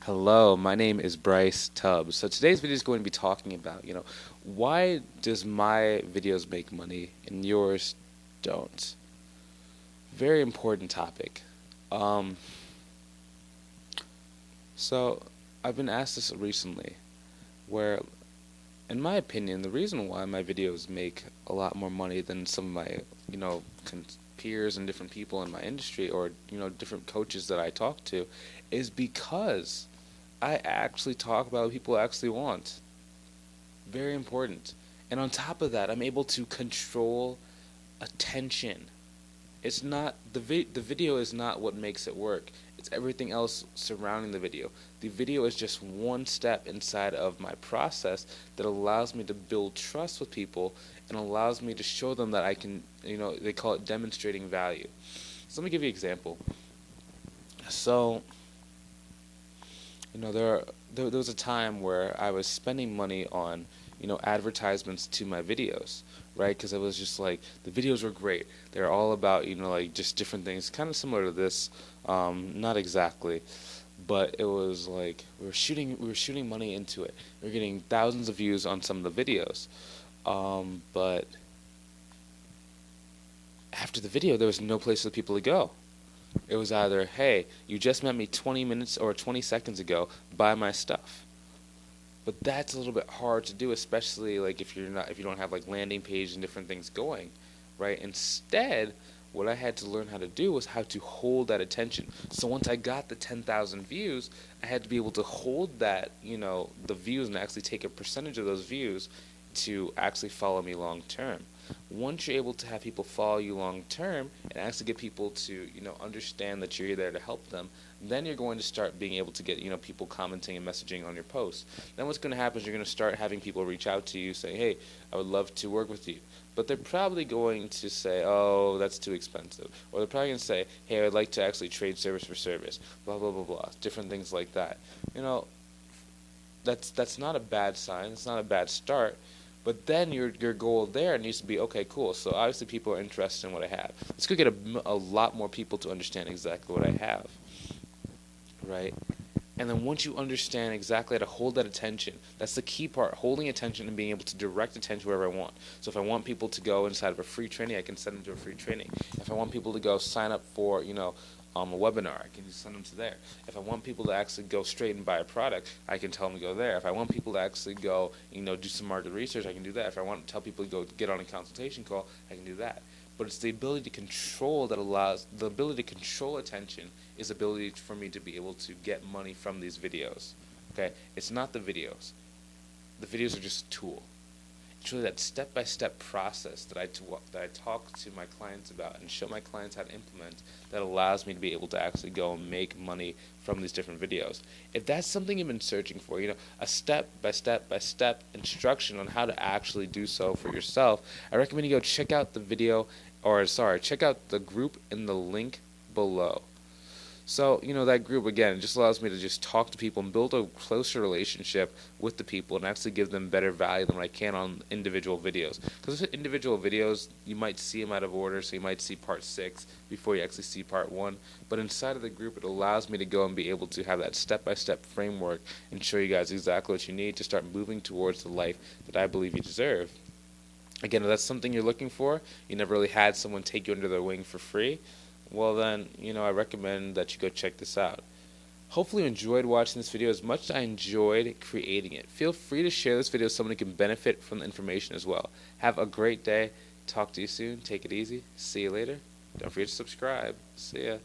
Hello, my name is Bryce Tubbs. So today's video is going to be talking about, why does my videos make money and yours don't? Very important topic. Um, so I've been asked this recently, where, in my opinion, the reason why my videos make a lot more money than some of my, peers and different people in my industry or, different coaches that I talk to is because I actually talk about what people actually want. Very important. And on top of that, I'm able to control attention. It's not the video is not what makes it work. It's everything else surrounding the video. The video is just one step inside of my process that allows me to build trust with people and allows me to show them that I can, they call it demonstrating value. So let me give you an example. So there was a time where I was spending money on, advertisements to my videos, right? Because it was just like the videos were great. They're all about, like just different things, kind of similar to this, not exactly, but it was like we were shooting money into it. We were getting thousands of views on some of the videos, but after the video, there was no place for the people to go. It was either, hey, you just met me 20 minutes or 20 seconds ago, buy my stuff. But that's a little bit hard to do, especially like if you don't have like landing page and different things going, right? Instead, what I had to learn how to do was how to hold that attention. So once I got the 10,000 views, I had to be able to hold that, the views and actually take a percentage of those views to actually follow me long term. Once you're able to have people follow you long term and actually get people to understand that you're there to help them, then you're going to start being able to get people commenting and messaging on your posts. Then what's going to happen is you're going to start having people reach out to you saying, hey, I would love to work with you. But they're probably going to say, oh, that's too expensive. Or they're probably going to say, hey, I'd like to actually trade service for service, blah, blah, blah, blah, different things like that. That's not a bad sign. It's not a bad start. But then your goal there needs to be, okay, cool. So obviously people are interested in what I have. Let's go get a lot more people to understand exactly what I have, right? And then once you understand exactly how to hold that attention, that's the key part, holding attention and being able to direct attention wherever I want. So if I want people to go inside of a free training, I can send them to a free training. If I want people to go sign up for, a webinar, I can just send them to there. If I want people to actually go straight and buy a product, I can tell them to go there. If I want people to actually go, do some market research, I can do that. If I want to tell people to go get on a consultation call, I can do that. But it's the ability to control that allows, the ability to control attention is the ability for me to be able to get money from these videos. Okay? It's not the videos. The videos are just a tool. It's really that step-by-step process that I talk to my clients about and show my clients how to implement that allows me to be able to actually go and make money from these different videos. If that's something you've been searching for, a step-by-step instruction on how to actually do so for yourself, I recommend you go check out the video, check out the group in the link below. So, that group, again, just allows me to just talk to people and build a closer relationship with the people and actually give them better value than what I can on individual videos. Because with individual videos, you might see them out of order, so you might see part 6 before you actually see part 1. But inside of the group, it allows me to go and be able to have that step-by-step framework and show you guys exactly what you need to start moving towards the life that I believe you deserve. Again, if that's something you're looking for, you never really had someone take you under their wing for free, well then, I recommend that you go check this out. Hopefully you enjoyed watching this video as much as I enjoyed creating it. Feel free to share this video so someone can benefit from the information as well. Have a great day. Talk to you soon. Take it easy. See you later. Don't forget to subscribe. See ya.